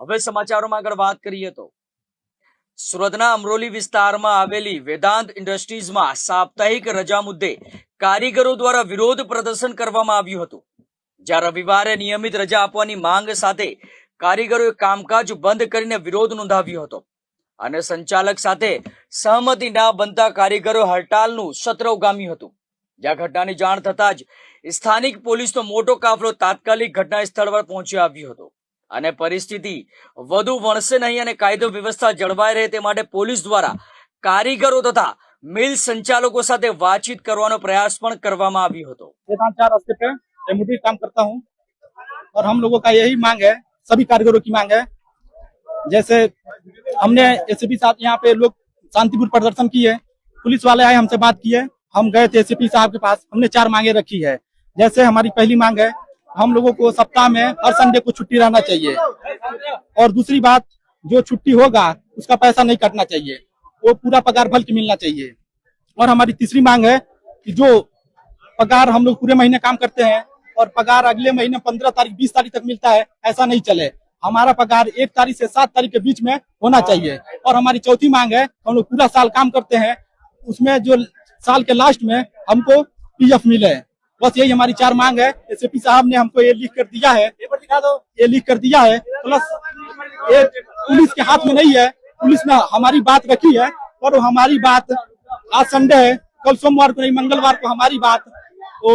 હવે સમાચારોમાં આગળ વાત કરીએ તો સુરતના અમરોલી વિસ્તારમાં આવેલી વેદાંત ઇન્ડસ્ટ્રીઝમાં સાપ્તાહિક રજા મુદ્દે કારીગરો દ્વારા વિરોધ પ્રદર્શન કરવામાં આવ્યું હતું। જ્યાં રવિવારે નિયમિત રજા આપવાની માંગ સાથે કારીગરોએ કામકાજ બંધ કરીને વિરોધ નોંધાવ્યો હતો અને સંચાલક સાથે સહમતિ ના બનતા કારીગરો હડતાલનું સત્ર ઉગામ્યું હતું। જ્યાં ઘટનાની જાણ થતાં જ સ્થાનિક પોલીસનો મોટો કાફલો તાત્કાલિક ઘટના સ્થળ પર પહોંચી આવ્યો હતો અને પરિસ્થિતિ વધુ વણસે નહીં અને કાયદો વ્યવસ્થા જળવાઈ રહે તે માટે પોલીસ દ્વારા કારીગરો તથા મિલ સંચાલકો સાથે વાતચીત કરવાનો પ્રયાસ પણ કરવામાં આવ્યો હતો। वेदांत 4 रास्ते पे एमओटी काम करता हूँ और हम लोगों का यही मांग है, सभी कारीगरों की मांग है। जैसे हमने एसीपी साहब यहाँ पे लोग शांतिपूर्ण प्रदर्शन किए, पुलिस वाले आए हमसे बात किए, हम गए थे एसीपी साहब के पास, हमने 4 मांगे रखी है। जैसे हमारी पहली मांग है, हम लोगों को सप्ताह में हर संडे को छुट्टी रहना चाहिए और दूसरी बात, जो छुट्टी होगा उसका पैसा नहीं कटना चाहिए, वो पूरा पगार भल के मिलना चाहिए। और हमारी तीसरी मांग है कि जो पगार हम लोग पूरे महीने काम करते हैं और पगार अगले महीने 15 तारीख 20 तारीख तक मिलता है, ऐसा नहीं चले। हमारा पगार 1 तारीख से 7 तारीख के बीच में होना चाहिए। और हमारी चौथी मांग है, हम लोग पूरा साल काम करते हैं, उसमें जो साल के लास्ट में हमको पीएफ मिले। बस यही हमारी 4 मांग है। एसपी साहब ने हमको ये लिख कर दिया है, ये लिख कर दिया है। प्लस ये पुलिस के हाथ में नहीं है, पुलिस ने हमारी बात रखी है और हमारी बात आज संडे है, कल सोमवार को नहीं मंगलवार को हमारी बात वो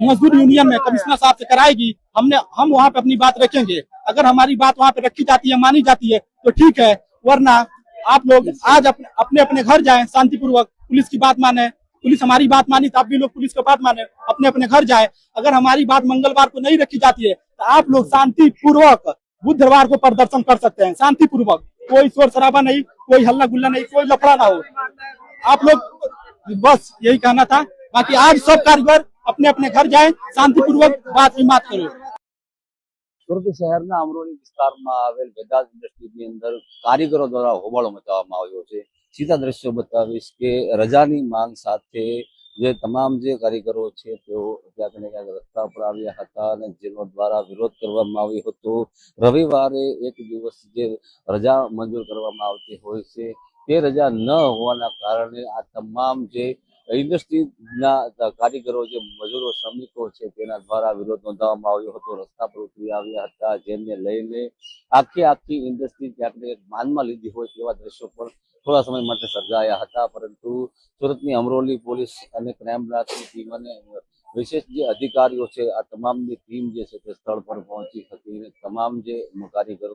मजदूर यूनियन में कमिश्नर साहब से कराएगी। हम वहाँ पे अपनी बात रखेंगे। अगर हमारी बात वहाँ पे रखी जाती है, मानी जाती है तो ठीक है, वरना आप लोग आज अपने अपने घर जाएं शांतिपूर्वक, पुलिस की बात माने। पुलिस हमारी बात मानी तो आप भी लोग पुलिस की बात माने, अपने अपने घर जाए। अगर हमारी बात मंगलवार को नहीं रखी जाती है तो आप लोग शांतिपूर्वक बुधवार को प्रदर्शन कर सकते हैं, शांतिपूर्वक, कोई शोर शराबा नहीं, कोई हल्ला गुल्ला नहीं, कोई लफड़ा ना हो। आप लोग बस यही कहना था। बाकी आज सब कारीगर अपने अपने घर जाए, शांतिपूर्वक बात की बात करो। સુરત શહેરના અમરોલી વિસ્તારમાં આવેલ વેદાંત ઇન્ડસ્ટ્રીની અંદર કારીગરો દ્વારા હોબાળો મચાવવામાં આવ્યો છે। સીધા દ્રશ્યો બતાવીશ કે રજાની માંગ સાથે જે તમામ જે કારીગરો છે તેઓ ક્યાંક ને ક્યાંક રસ્તા પર આવ્યા હતા અને જેનો દ્વારા વિરોધ કરવામાં આવ્યો હતો। રવિવારે એક દિવસ જે રજા મંજૂર કરવામાં આવતી હોય છે તે રજા ન હોવાના કારણે આ તમામ જે ઇન્ડસ્ટ્રીના કારીગરો જે મજૂરો શ્રમિકો છે તેના દ્વારા વિરોધ નોંધાવવામાં આવ્યો હતો, રસ્તા પર ઉતરી આવ્યા હતા, જેને લઈને આખી ઇન્ડસ્ટ્રી ક્યાંક ને ક્યાંક માનમાં લીધી હોય તેવા દ્રશ્યો પણ થોડા સમય માટે સર્જાયા હતા। પરંતુ સુરતની અમરોલી પોલીસ અને ક્રાઇમ બ્રાન્ચની ટીમ અને વિશેષ જે અધિકારીઓ છે આ તમામની ટીમ જે છે તે સ્થળ પર પહોંચી હતી અને તમામ જે કારીગરો